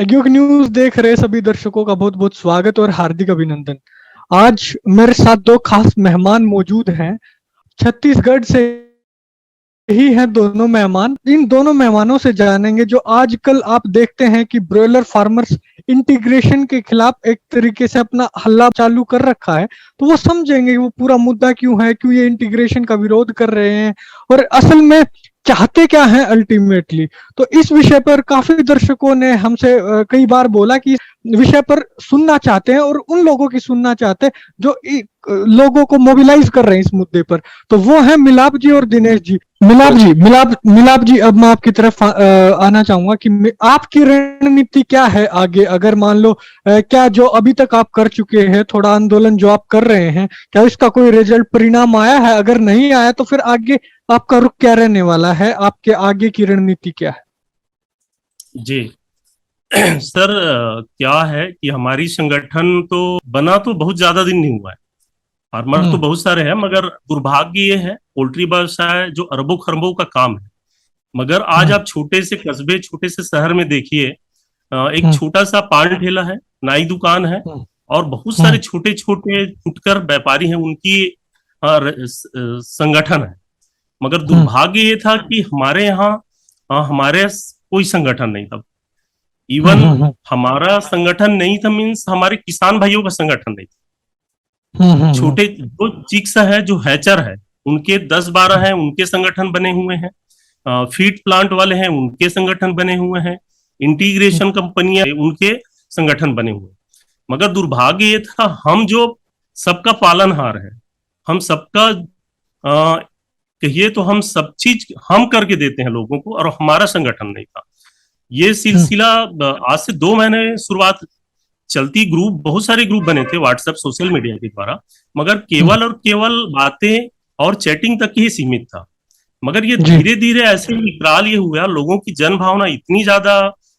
एग्योक news देख रहे सभी दर्शकों का बहुत बहुत स्वागत और हार्दिक अभिनंदन। आज मेरे साथ दो खास मेहमान मौजूद हैं। छत्तीसगढ़ से ही हैं दोनों मेहमान। इन दोनों मेहमानों से जानेंगे जो आजकल आप देखते हैं कि ब्रॉयलर फार्मर्स इंटीग्रेशन के खिलाफ एक तरीके से अपना हल्ला चालू कर रखा है। तो वो समझेंगे कि वो पूरा मुद्दा क्यों है, क्यों ये इंटीग्रेशन का विरोध कर रहे हैं और असल में चाहते क्या हैं अल्टीमेटली। तो इस विषय पर काफी दर्शकों ने हमसे कई बार बोला कि विषय पर सुनना चाहते हैं और उन लोगों की सुनना चाहते हैं जो लोगों को मोबिलाइज कर रहे हैं इस मुद्दे पर। तो वो है मिलाप जी और दिनेश जी। मिलाप जी, अब मैं आपकी तरफ आना चाहूंगा कि आपकी रणनीति क्या है आगे, अगर मान लो क्या जो अभी तक आप कर चुके हैं, थोड़ा आंदोलन जो आप कर रहे हैं, क्या इसका कोई रिजल्ट परिणाम आया है? अगर नहीं आया तो फिर आगे आपका रुख क्या रहने वाला है? आपके आगे की रणनीति क्या है? जी सर, क्या है कि हमारी संगठन तो बना तो बहुत ज्यादा दिन नहीं हुआ है। फार्मर तो बहुत सारे हैं, मगर दुर्भाग्य ये है, पोल्ट्री व्यवसाय जो अरबों खरबों का काम है, मगर आज आप छोटे से कस्बे, छोटे से शहर में देखिए, एक छोटा सा पान ठेला है, नाई दुकान है और बहुत सारे छोटे छोटे फुटकर व्यापारी हैं, उनकी संगठन है। मगर दुर्भाग्य ये था कि हमारे यहाँ हमारे कोई संगठन नहीं था। इवन हमारा संगठन नहीं था, मीन्स हमारे किसान भाइयों का संगठन नहीं था। छोटे जो चिक्स है, जो हैचर है, उनके 10-12 हैं, उनके संगठन बने हुए हैं। फीड प्लांट वाले हैं, उनके संगठन बने हुए हैं। इंटीग्रेशन कंपनियां, उनके संगठन बने हुए। मगर दुर्भाग्य ये था, हम जो सबका पालनहार है, हम सबका कहिए तो हम सब चीज हम करके देते हैं लोगों को, और हमारा संगठन नहीं था। ये सिलसिला आज से 2 महीने शुरुआत चलती। ग्रुप, बहुत सारे ग्रुप बने थे व्हाट्सएप, सोशल मीडिया के द्वारा, मगर केवल और केवल बातें और चैटिंग तक ही सीमित था। मगर ये धीरे धीरे ऐसे विकराल ये हुआ, लोगों की जन भावना इतनी ज्यादा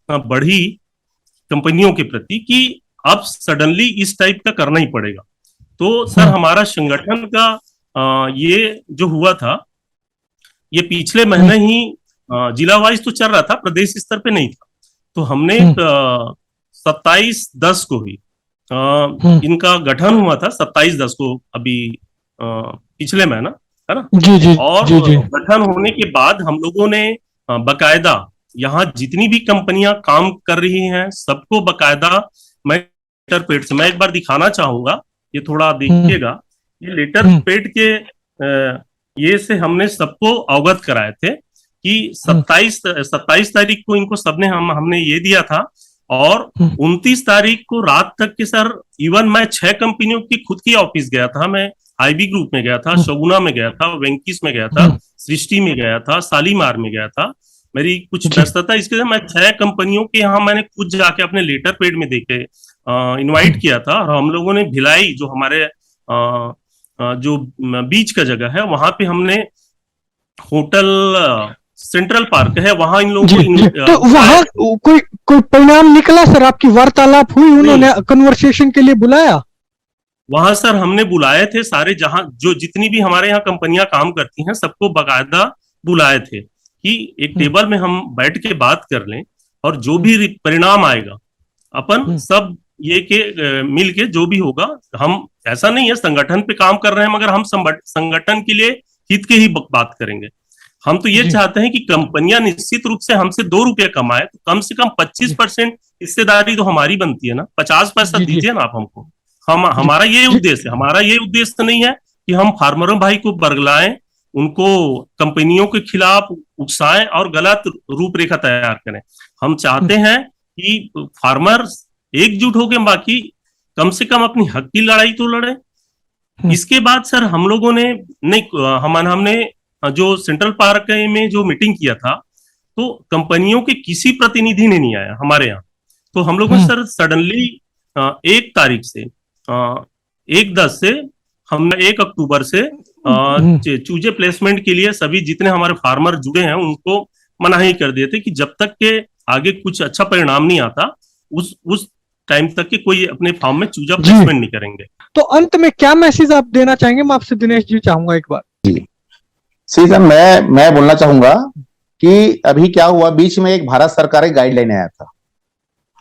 बढ़ी कंपनियों के प्रति कि अब सडनली इस टाइप का करना ही पड़ेगा। तो सर, हमारा संगठन का ये जो हुआ था, ये पिछले महीने ही जिला वाइज तो चल रहा था, प्रदेश स्तर पे नहीं था। तो हमने 27/10 को ही इनका गठन हुआ था। 27/10 को, अभी पिछले महीना, है ना? जी। और गठन होने के बाद हम लोगों ने बकायदा यहाँ जितनी भी कंपनियां काम कर रही हैं, सबको बकायदा, मैं लेटर पेड से, मैं एक बार दिखाना चाहूंगा, ये थोड़ा देखिएगा। ये लेटर पेड के ये से हमने सबको अवगत कराए थे कि 27 तारीख को इनको सबने हमने ये दिया था, और 29 तारीख को रात तक के सर, इवन मैं 6 कंपनियों की खुद की ऑफिस गया था। मैं आईबी ग्रुप में गया था, शगुना में गया था, वेंकीस में गया था, सृष्टि में गया था, शालीमार में गया था। मेरी कुछ व्यस्तता, इसके लिए मैं 6 कंपनियों के यहाँ मैंने खुद जाके अपने लेटर पेड में देके इनवाइट किया था। और हम लोगों ने भिलाई, जो हमारे जो बीच का जगह है, वहां पे हमने होटल सेंट्रल पार्क है, वहां इन लोगों को तो वहां कोई परिणाम निकला सर? आपकी वार्तालाप हुई? उन्होंने कन्वर्सेशन के लिए बुलाया? वहां सर हमने बुलाए थे सारे, जहां जो जितनी भी हमारे यहाँ कंपनियां काम करती हैं, सबको बाकायदा बुलाए थे कि एक टेबल में हम बैठ के बात कर लें, और जो भी परिणाम आएगा अपन सब ये के मिल के जो भी होगा, हम ऐसा नहीं है संगठन पे काम कर रहे हैं, मगर हम संगठन के लिए हित के ही बात करेंगे। हम तो ये चाहते हैं कि कंपनियां निश्चित रूप से हमसे 2 रुपये कमाए, तो कम से कम 25% हिस्सेदारी तो हमारी बनती है ना। 50 पैसा दीजिए ना आप हमको। हमारा ये उद्देश्य है। हमारा ये उद्देश्य नहीं है कि हम फार्मरों भाई को बरगलाएं, उनको कंपनियों के खिलाफ उकसाएं और गलत रूपरेखा तैयार करें। हम चाहते हैं कि फार्मर एकजुट होकर, बाकी कम से कम अपनी हक की लड़ाई तो लड़े। इसके बाद सर हम लोगों ने हमने जो सेंट्रल पार्क में जो मीटिंग किया था, तो कंपनियों के किसी प्रतिनिधि ने नहीं आया हमारे यहाँ। तो हम लोगों ने सर सडनली 1 तारीख से 1/10 से हमने 1 अक्टूबर से चूजे प्लेसमेंट के लिए सभी जितने हमारे फार्मर जुड़े हैं उनको मनाही कर दिए थे कि जब तक के आगे कुछ अच्छा परिणाम नहीं आता, उस टाइम तक के कोई अपने फार्म में चूजा प्लेसमेंट नहीं करेंगे। तो अंत में क्या मैसेज आप देना चाहेंगे? मैं आपसे दिनेश जी चाहूंगा एक बार। सी सर, मैं बोलना चाहूंगा कि अभी क्या हुआ, बीच में एक भारत सरकार का गाइडलाइन आया था।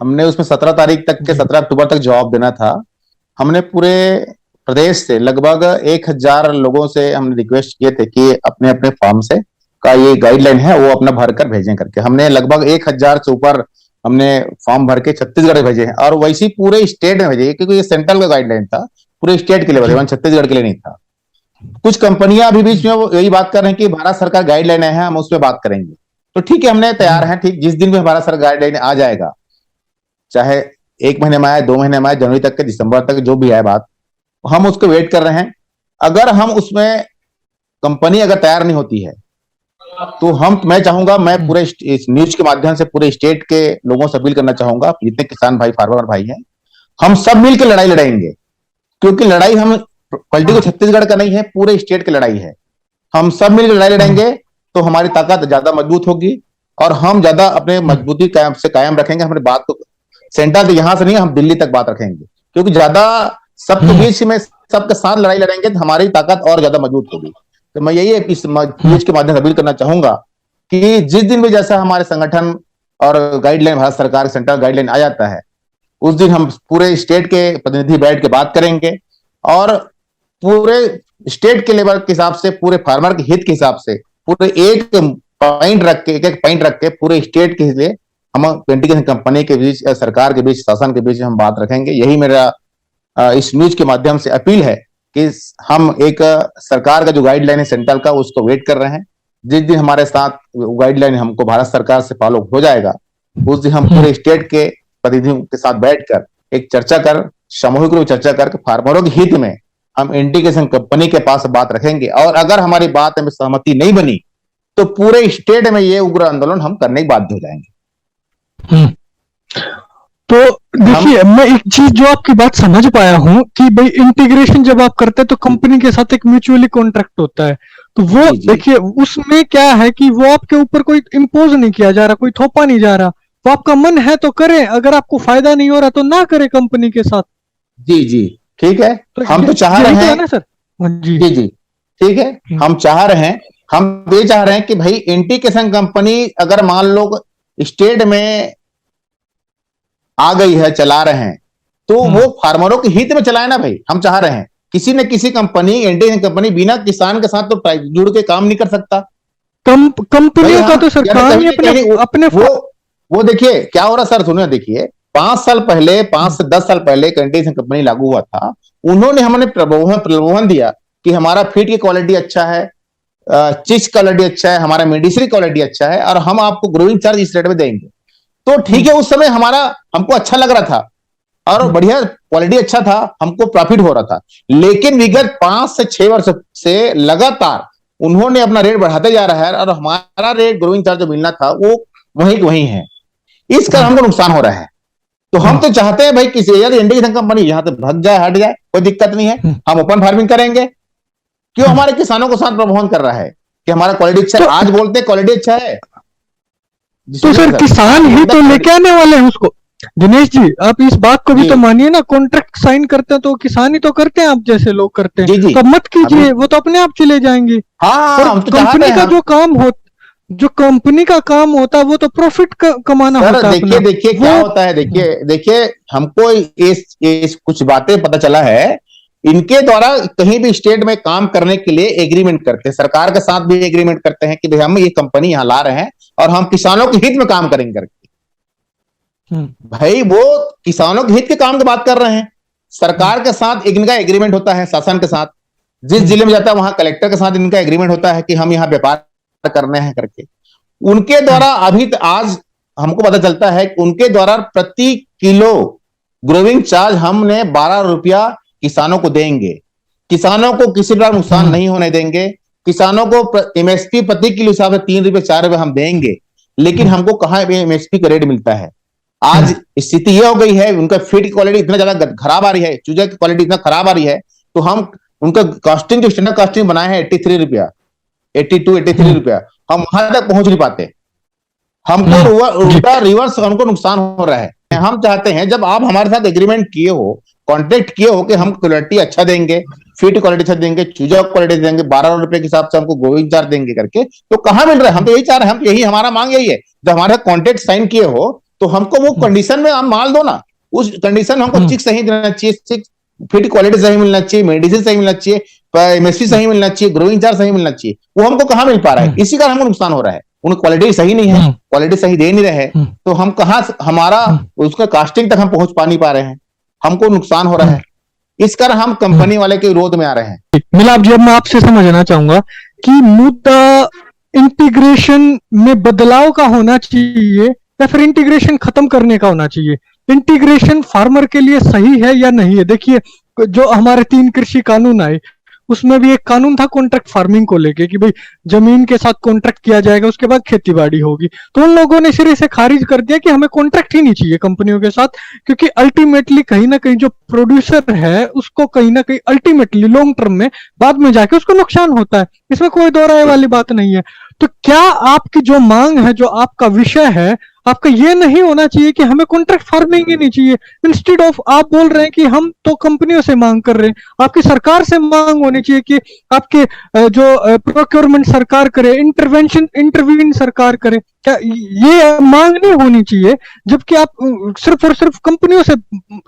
हमने उसमें 17 तारीख तक के 17 अक्टूबर तक जवाब देना था। हमने पूरे प्रदेश से लगभग 1000 लोगों से हमने रिक्वेस्ट किए थे कि अपने अपने फॉर्म से का ये गाइडलाइन है वो अपना भर कर भेजें करके। हमने लगभग 1000 से ऊपर हमने फॉर्म भर के छत्तीसगढ़ में भेजे हैं, और वैसे ही पूरे स्टेट में भेजे, क्योंकि ये सेंट्रल का गाइडलाइन था, पूरे स्टेट के लिए भेजे, छत्तीसगढ़ के लिए नहीं था। कुछ कंपनियां अभी बीच में वो यही बात कर रहे हैं कि भारत सरकार गाइडलाइन है, हम उस पर बात करेंगे। तो ठीक है, हमने तैयार हैं। ठीक, जिस दिन भी भारत सरकार गाइडलाइन आ जाएगा, चाहे 1 महीने में आए, 2 महीने में आए, जनवरी तक के, दिसंबर तक, जो भी आए बात, हम उसको वेट कर रहे हैं। अगर हम उसमें कंपनी अगर तैयार नहीं होती है तो मैं चाहूंगा, मैं पूरे इस न्यूज के माध्यम से पूरे स्टेट के लोगों से अपील करना चाहूंगा, जितने किसान भाई, फार्मर भाई हैं, हम सब मिलकर लड़ाई लड़ाएंगे। क्योंकि लड़ाई हम पॉलिटिकल छत्तीसगढ़ का नहीं है, पूरे स्टेट की लड़ाई है। हम सब मिलकर लड़ाई लड़ेंगे तो हमारी ताकत ज्यादा मजबूत होगी, और हम ज्यादा अपने मजबूती कायम रखेंगे। हमारी बात को सेंटर से, यहां से नहीं, हम दिल्ली तक बात रखेंगे। क्योंकि ज्यादा सबके बीच में सबके साथ लड़ाई लड़ेंगे तो हमारी ताकत और ज्यादा मजबूत होगी। तो मैं यही इस न्यूज के माध्यम से अपील करना चाहूंगा कि जिस दिन भी जैसा हमारे संगठन और गाइडलाइन, भारत सरकार सेंट्रल गाइडलाइन आ जाता है, उस दिन हम पूरे स्टेट के प्रतिनिधि बैठ के बात करेंगे, और पूरे स्टेट के लेवल के हिसाब से, पूरे फार्मर के हित के हिसाब से, पूरे एक पॉइंट रख के पूरे स्टेट के लिए हम इंटीग्रेशन कंपनी के बीच, सरकार के बीच, शासन के बीच हम बात रखेंगे। यही मेरा इस न्यूज के माध्यम से अपील है कि हम एक सरकार का जो गाइडलाइन है सेंट्रल का, उसको वेट कर रहे हैं। जिस दिन हमारे साथ गाइडलाइन हमको भारत सरकार से फॉलो हो जाएगा, उस दिन हम पूरे स्टेट के प्रतिनिधियों के साथ बैठकर एक चर्चा कर, सामूहिक रूप चर्चा करके फार्मरों के हित में हम इंटीग्रेशन कंपनी के पास बात रखेंगे। और अगर हमारी बात में सहमति नहीं बनी तो पूरे स्टेट में ये उग्र आंदोलन हम करने के बाध्य हो जाएंगे। तो देखिए, मैं एक चीज जो आपकी बात समझ पाया हूं कि भाई इंटीग्रेशन जब आप करते हैं तो कंपनी के साथ एक म्यूचुअली कॉन्ट्रैक्ट होता है, तो वो देखिए उसमें क्या है कि वो आपके ऊपर कोई इम्पोज नहीं किया जा रहा, कोई थोपा नहीं जा रहा। तो आपका मन है तो करें, अगर आपको फायदा नहीं हो रहा तो ना करें कंपनी के साथ। जी जी, ठीक है। तो हम तो चाह रहे हैं ना सर। जी जी जी, ठीक है। हम चाह रहे हैं, हम ये चाह रहे हैं कि भाई इंटीग्रेशन कंपनी अगर मान लो स्टेट में आ गई है, चला रहे हैं, तो वो फार्मरों के हित में चलाए ना भाई। हम चाह रहे हैं किसी न किसी कंपनी, इंडियन कंपनी बिना किसान के साथ तो जुड़ के काम नहीं कर सकता। कंपनियों का तो सरकार ही अपने वो देखिए क्या हो रहा सर, सुनिए, देखिए 5 साल पहले, 5 से 10 साल पहले इंडियन कंपनी लागू हुआ था। उन्होंने हमें प्रलोभन दिया कि हमारा फीड की क्वालिटी अच्छा है, चीज क्वालिटी अच्छा है, हमारा मेडिसिन क्वालिटी अच्छा है, और हम आपको ग्रोइंग चार्ज इस रेट में देंगे। तो ठीक है, उस समय हमको अच्छा लग रहा था और बढ़िया क्वालिटी अच्छा था, हमको प्रॉफिट हो रहा था। लेकिन विगत 5 से 6 वर्ष से लगातार उन्होंने अपना रेट बढ़ाते जा रहा है, और हमारा रेट ग्रोइंग चार्ज जो मिलना था वो वही है। इस कारण हमको नुकसान हो रहा है। तो हम तो चाहते हैं भाई किसी यार इंडियन कंपनी यहां से भाग जाए, हट जाए, कोई दिक्कत नहीं है, हम ओपन फार्मिंग करेंगे। क्यों हमारे किसानों को साथ प्रलोभन कर रहा है कि हमारा क्वालिटी अच्छा है? आज बोलते क्वालिटी अच्छा है, तो सर किसान ही तो लेके आने वाले हैं उसको। दिनेश जी, आप इस बात को भी तो मानिए ना, कॉन्ट्रैक्ट साइन करते हैं तो किसान ही तो करते हैं, आप जैसे लोग करते हैं। तो मत कीजिए, वो तो अपने आप चले जाएंगे। कंपनी का जो कंपनी का काम होता है वो तो प्रॉफिट कमाना होता है। देखिए क्या होता है, देखिए हमको कुछ बातें पता चला है, इनके द्वारा कहीं भी स्टेट में काम करने के लिए एग्रीमेंट करते हैं, सरकार के साथ भी एग्रीमेंट करते हैं कि भाई हम ये कंपनी यहां ला रहे हैं और हम किसानों के हित में काम करेंगे करके। भाई वो किसानों के हित के काम की बात कर रहे हैं। सरकार के साथ इनका एग्रीमेंट होता है, शासन के साथ, जिस जिले में जाता है वहां कलेक्टर के साथ इनका एग्रीमेंट होता है कि हम यहाँ व्यापार करने हैं करके। उनके द्वारा अभी आज हमको पता चलता है कि उनके द्वारा प्रति किलो ग्रोइंग चार्ज हमने 12 रुपया किसानों को देंगे। किसानों को किसी प्रकार नुकसान नहीं होने देंगे। किसानों को एमएसपी प्रति किलो हिसाब से 3 रुपए 4 रुपए हम देंगे। लेकिन हमको कहाँ एमएसपी का रेट मिलता है? आज स्थिति यह हो गई है, उनका फीड की क्वालिटी इतना ज्यादा खराब आ रही है, चूजे की क्वालिटी इतना खराब आ रही है, तो हम उनका कॉस्टिंग जो स्टैंडर्ड कॉस्टिंग बनाए हैं 83 रुपया, 82 83 रुपया, हम वहां तक पहुंच नहीं पाते। हमको उल्टा रिवर्स हमको नुकसान हो रहा है। हम चाहते हैं जब आप हमारे साथ एग्रीमेंट किए हो, कॉन्ट्रैक्ट किए हो कि हम क्वालिटी अच्छा देंगे, फीड क्वालिटी अच्छा देंगे, चूजा क्वालिटी देंगे, 12 रुपए के हिसाब से हमको ग्रोइंग चार्ज देंगे करके, तो कहां मिल रहा है? हम तो यही चाह रहे हैं, हम यही हमारा मांग यही है। जब हमारे कॉन्ट्रैक्ट साइन किए हो तो हमको वो कंडीशन में हम माल दो ना, उस कंडीशन में हमको चिक सही देना चाहिए, चिक फीड क्वालिटी सही मिलना चाहिए, मेडिसिन सही मिलना चाहिए, एमएसपी सही मिलना चाहिए, ग्रोइंग चार्ज सही मिलना चाहिए। वो हमको कहाँ मिल पा रहा है, इसी कारण हमको नुकसान हो रहा है। उन क्वालिटी सही नहीं है, क्वालिटी सही दे नहीं रहे, तो हम कहाँ हमारा उसका कास्टिंग तक हम पहुंच पा नहीं पा रहे हैं, हमको नुकसान हो रहा है। इस कारण हम कंपनी वाले के विरोध में आ रहे हैं। मिलाप जी, अब मैं आपसे समझना चाहूंगा कि मुद्दा इंटीग्रेशन में बदलाव का होना चाहिए या फिर इंटीग्रेशन खत्म करने का होना चाहिए। इंटीग्रेशन फार्मर के लिए सही है या नहीं है? देखिए, जो हमारे 3 कृषि कानून आए, उसमें भी एक कानून था कॉन्ट्रैक्ट फार्मिंग को लेके कि भाई जमीन के साथ कॉन्ट्रैक्ट किया जाएगा, उसके बाद खेती बाड़ी होगी। तो उन लोगों ने सिरे से खारिज कर दिया कि हमें कॉन्ट्रैक्ट ही नहीं चाहिए कंपनियों के साथ, क्योंकि अल्टीमेटली कहीं ना कहीं जो प्रोड्यूसर है उसको कहीं ना कहीं अल्टीमेटली लॉन्ग टर्म में बाद में जाके उसको नुकसान होता है। इसमें कोई दो राय वाली बात नहीं है। तो क्या आपकी जो मांग है, जो आपका विषय है, आपका ये नहीं होना चाहिए कि हमें कॉन्ट्रैक्ट फार्मिंग ही नहीं चाहिए? इंस्टेड ऑफ आप बोल रहे हैं कि हम तो कंपनियों से मांग कर रहे हैं, आपकी सरकार से मांग होनी चाहिए कि आपके जो प्रोक्योरमेंट सरकार करे, इंटरवीन सरकार करे। क्या ये मांग नहीं होनी चाहिए? जबकि आप सिर्फ और सिर्फ कंपनियों से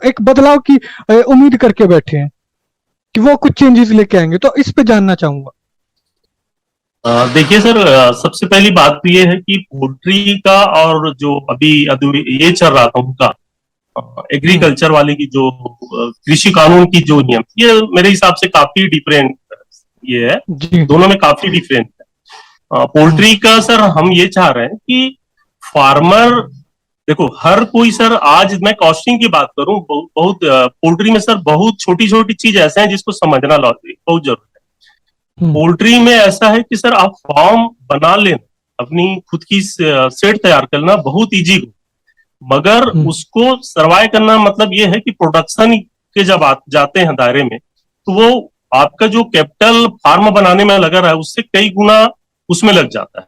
एक बदलाव की उम्मीद करके बैठे हैं कि वो कुछ चेंजेस लेके आएंगे। तो इस पे जानना चाहूंगा। देखिए सर, सबसे पहली बात तो ये है कि पोल्ट्री का और जो अभी ये चल रहा था उनका एग्रीकल्चर वाले की जो कृषि कानून की जो नियम, ये मेरे हिसाब से काफी डिफरेंट ये है, दोनों में काफी डिफरेंट है। पोल्ट्री का सर हम ये चाह रहे हैं कि फार्मर, देखो हर कोई सर, आज मैं कॉस्टिंग की बात करूं, बहुत पोल्ट्री में सर बहुत छोटी छोटी चीज ऐसे हैं जिसको समझना बहुत जरूरी है। पोल्ट्री में ऐसा है कि सर आप फार्म बना लेना, अपनी खुद की सेट तैयार करना बहुत इजी हो, मगर उसको सर्वाइव करना मतलब ये है कि प्रोडक्शन के जब आप जाते हैं दायरे में, तो वो आपका जो कैपिटल फार्म बनाने में लगा रहा है उससे कई गुना उसमें लग जाता है।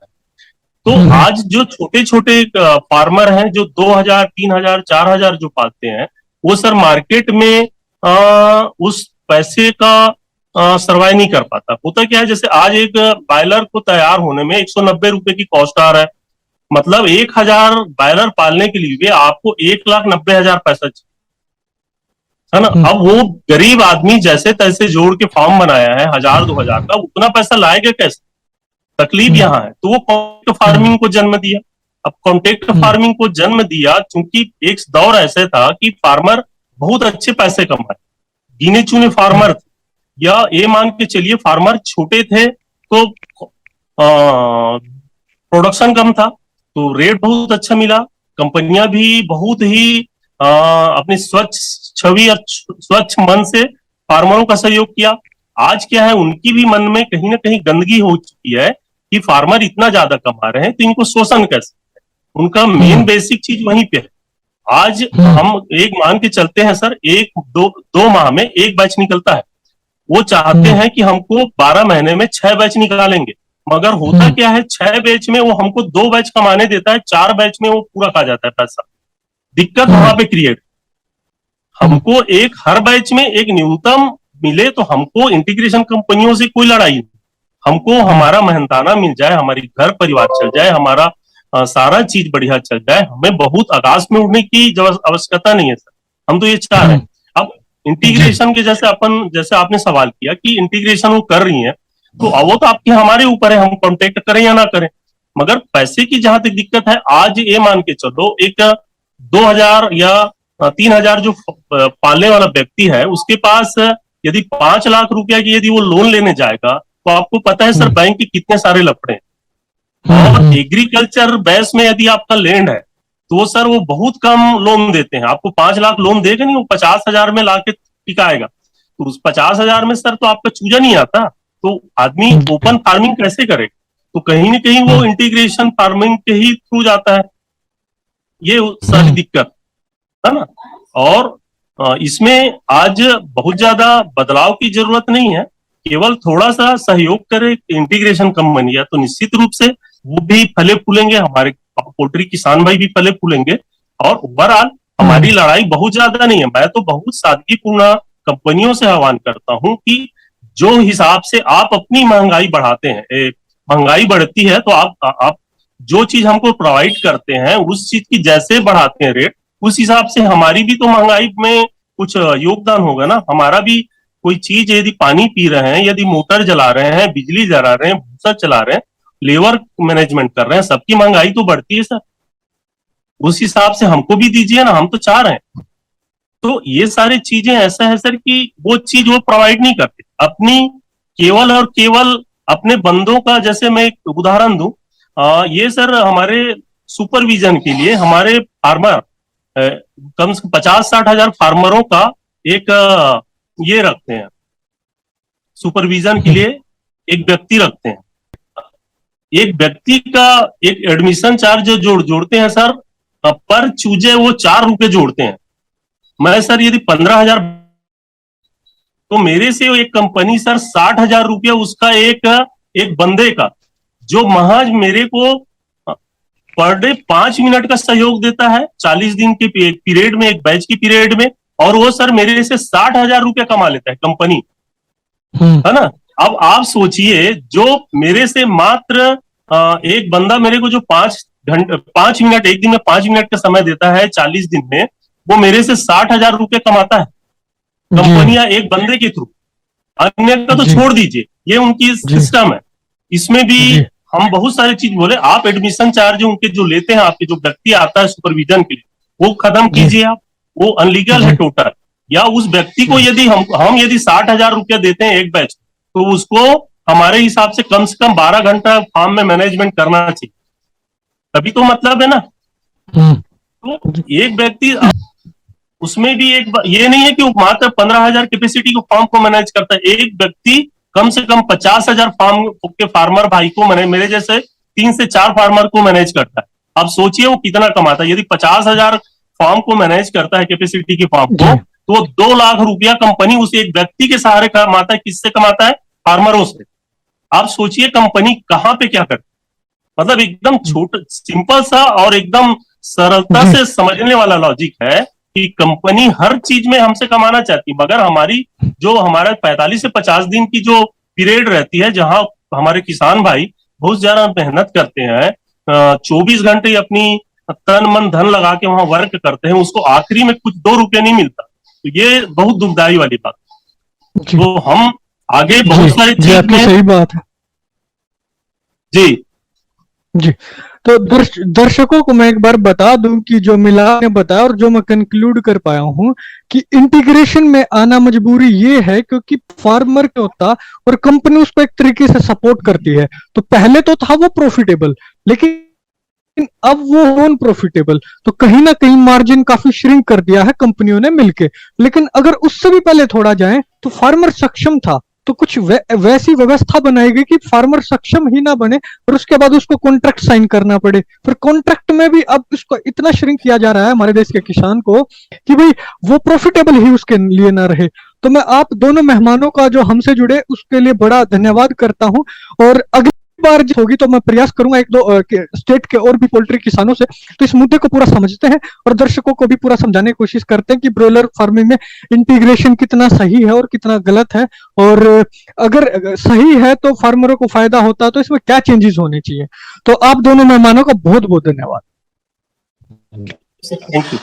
तो आज जो छोटे छोटे फार्मर हैं जो 2000, 3000, 4000 जो पालते हैं, वो सर मार्केट में उस पैसे का सर्वाइव नहीं कर पाता। होता क्या है, जैसे आज एक बॉयलर को तैयार होने में 190 रुपए की कॉस्ट आ रहा है, मतलब 1000 बॉयलर पालने के लिए आपको 1,90,000 पैसा चाहिए, है ना। अब वो गरीब आदमी जैसे तैसे जोड़ के फार्म बनाया है 1000-2000 का, उतना पैसा लाएगा कैसे? तकलीफ यहाँ है। तो वो कॉन्ट्रैक्ट फार्मिंग को जन्म दिया। अब कॉन्ट्रैक्ट फार्मिंग को जन्म दिया क्योंकि एक दौर ऐसे था कि फार्मर बहुत अच्छे पैसे कमाए, गिने चुने फार्मर थे, या ये मान के चलिए फार्मर छोटे थे तो प्रोडक्शन कम था तो रेट बहुत अच्छा मिला, कंपनियां भी बहुत ही अपनी स्वच्छ छवि और स्वच्छ मन से फार्मरों का सहयोग किया। आज क्या है, उनकी भी मन में कहीं ना कहीं गंदगी हो चुकी है कि फार्मर इतना ज्यादा कमा रहे हैं तो इनको शोषण कैसे, उनका मेन बेसिक चीज वहीं पे है। आज हम एक मान के चलते हैं सर, दो माह में एक बैच निकलता है, वो चाहते हैं कि हमको 12 महीने में 6 बैच निकालेंगे, मगर होता क्या है 6 बैच में वो हमको 2 बैच कमाने देता है, 4 बैच में वो पूरा खा जाता है पैसा। दिक्कत वहां पे क्रिएट, हमको एक हर बैच में एक न्यूनतम मिले तो हमको इंटीग्रेशन कंपनियों से कोई लड़ाई नहीं, हमको हमारा मेहनताना मिल जाए, हमारी घर परिवार चल जाए, हमारा सारा चीज बढ़िया चल जाए, हमें बहुत आकाश में उड़ने की आवश्यकता नहीं है सर, हम तो ये चाह रहे हैं। अब इंटीग्रेशन के जैसे आपने सवाल किया कि इंटीग्रेशन वो कर रही है, तो वो तो आपके हमारे ऊपर है, हम कॉन्टेक्ट करें या ना करें, मगर पैसे की जहां तक दिक्कत है, आज ये मान के चलो एक 2000 या 3000 जो पालने वाला व्यक्ति है उसके पास यदि 5 लाख रुपया की यदि वो लोन लेने जाएगा तो आपको पता है सर बैंक के कितने सारे लफड़े हैं। और एग्रीकल्चर बेस में यदि आपका लैंड है तो सर वो बहुत कम लोन देते हैं, आपको 5 लाख लोन देगा नहीं, वो 50,000 में लाके टिकाएगा, तो उस 50,000 में सर तो आपका चूजा नहीं आता, तो आदमी ओपन फार्मिंग कैसे करेगा? तो कहीं ना कहीं वो इंटीग्रेशन फार्मिंग के ही थ्रू जाता है, ये सारी दिक्कत है ना। और इसमें आज बहुत ज्यादा बदलाव की जरूरत नहीं है, केवल थोड़ा सा सहयोग करे इंटीग्रेशन कंपनियां, तो निश्चित रूप से वो भी फले फूलेंगे, हमारे पोल्ट्री किसान भाई भी फले फूलेंगे, और ओवरऑल हमारी लड़ाई बहुत ज्यादा नहीं है। मैं तो बहुत सादगीपूर्ण कंपनियों से आह्वान करता हूं कि जो हिसाब से आप अपनी महंगाई बढ़ाते हैं, महंगाई बढ़ती है तो आप जो चीज हमको प्रोवाइड करते हैं उस चीज की जैसे बढ़ाते हैं रेट, उस हिसाब से हमारी भी तो महंगाई में कुछ योगदान होगा ना। हमारा भी कोई चीज, यदि पानी पी रहे हैं, यदि मोटर जला रहे हैं, बिजली जला रहे हैं, भूसा चला रहे हैं, लेबर मैनेजमेंट कर रहे हैं, सबकी महंगाई तो बढ़ती है सर। उस हिसाब से हमको भी दीजिए ना, हम तो चाह रहे हैं। तो ये सारी चीजें ऐसा है सर कि वो चीज वो प्रोवाइड नहीं करते अपनी, केवल और केवल अपने बंदों का। जैसे मैं एक उदाहरण दूं, ये सर हमारे सुपरविजन के लिए हमारे फार्मर कम से कम 50-60 हजार फार्मरों का एक ये रखते हैं, सुपरविजन के लिए एक व्यक्ति रखते हैं। एक व्यक्ति का एक एडमिशन चार्ज जो जोड़ते हैं सर, पर चूजे वो 4 रुपए जोड़ते हैं। मैं सर यदि 15,000, तो मेरे से एक कंपनी सर 60,000 रुपया उसका एक बंदे का, जो महज मेरे को पर डे 5 मिनट का सहयोग देता है 40 दिन के पीरियड में, एक बैच की पीरियड में, और वो सर मेरे से 60,000 रुपया कमा लेता है कंपनी, है ना। अब आप सोचिए, जो मेरे से मात्र एक बंदा मेरे को जो 5 मिनट, एक दिन में 5 मिनट का समय देता है 40 दिन में, वो मेरे से 60,000 रुपये कमाता है कंपनियां एक बंदे के थ्रू। अन्य का तो छोड़ दीजिए, ये उनकी सिस्टम है। इसमें भी हम बहुत सारी चीज बोले, आप एडमिशन चार्ज उनके जो लेते हैं, आपके जो व्यक्ति आता है सुपरविजन के लिए, वो खत्म कीजिए आप, वो अनलीगल है टोटल। या उस व्यक्ति को यदि हम यदि 60,000 रुपया देते हैं एक बैच, तो उसको हमारे हिसाब से कम 12 घंटा फार्म में मैनेजमेंट करना चाहिए, तभी तो मतलब है ना। तो एक व्यक्ति, उसमें भी एक ये नहीं है कि वो मात्र 15,000 कैपेसिटी को फार्म को मैनेज करता है। एक व्यक्ति कम से कम 50,000 फार्म के फार्मर भाई को मेरे जैसे 3 से 4 फार्मर को मैनेज करता है। अब सोचिए वो कितना कमाता है। यदि 50,000 फार्म को मैनेज करता है कैपेसिटी के फार्म को, तो 2 लाख रुपया कंपनी उस एक व्यक्ति के सहारे कमाता है। किससे कमाता है? फार्मरों से। आप सोचिए कंपनी कहां पे क्या करती है। मतलब एकदम छोटा सिंपल सा और एकदम सरलता से समझने वाला लॉजिक है कि कंपनी हर चीज में हमसे कमाना चाहती है, मगर हमारी जो हमारा 45 से 50 दिन की जो पीरियड रहती है, जहां हमारे किसान भाई बहुत ज्यादा मेहनत करते हैं, 24 घंटे अपनी तन मन धन लगा के वहां वर्क करते हैं, उसको आखिरी में कुछ 2 रुपये नहीं मिलता। तो ये बहुत दुखदाई वाली बात। तो हम आगे बहुत सारी चीज में, सही बात है जी जी। तो दर्शकों को मैं एक बार बता दूं कि जो मिला ने बताया और जो मैं कंक्लूड कर पाया हूं कि इंटीग्रेशन में आना मजबूरी ये है क्योंकि फार्मर क्या होता और कंपनी उसको एक तरीके से सपोर्ट करती है। तो पहले तो था वो प्रॉफिटेबल, लेकिन अब वो नॉन प्रॉफिटेबल, तो कहीं ना कहीं मार्जिन काफी श्रिंक कर दिया है कंपनियों ने मिलके। लेकिन अगर उससे भी पहले थोड़ा जाएं तो फार्मर सक्षम था, तो कुछ वैसी व्यवस्था बनाई गई कि फार्मर सक्षम ही ना बने और उसके बाद उसको कॉन्ट्रैक्ट साइन करना पड़े। फिर कॉन्ट्रैक्ट में भी अब इसको इतना श्रिंक किया जा रहा है हमारे देश के किसान को कि भाई वो प्रॉफिटेबल ही उसके लिए ना रहे। तो मैं आप दोनों मेहमानों का जो हमसे जुड़े उसके लिए बड़ा धन्यवाद करता हूं, और अगली बार होगी तो मैं प्रयास करूंगा 1-2 स्टेट के और भी पोल्ट्री किसानों से, तो इस मुद्दे को पूरा समझते हैं और दर्शकों को भी पूरा समझाने की कोशिश करते हैं कि ब्रॉयलर फार्मिंग में इंटीग्रेशन कितना सही है और कितना गलत है, और अगर सही है तो फार्मरों को फायदा होता है तो इसमें क्या चेंजेस होने चाहिए। तो आप दोनों मेहमानों का बहुत बहुत धन्यवाद। Thank you.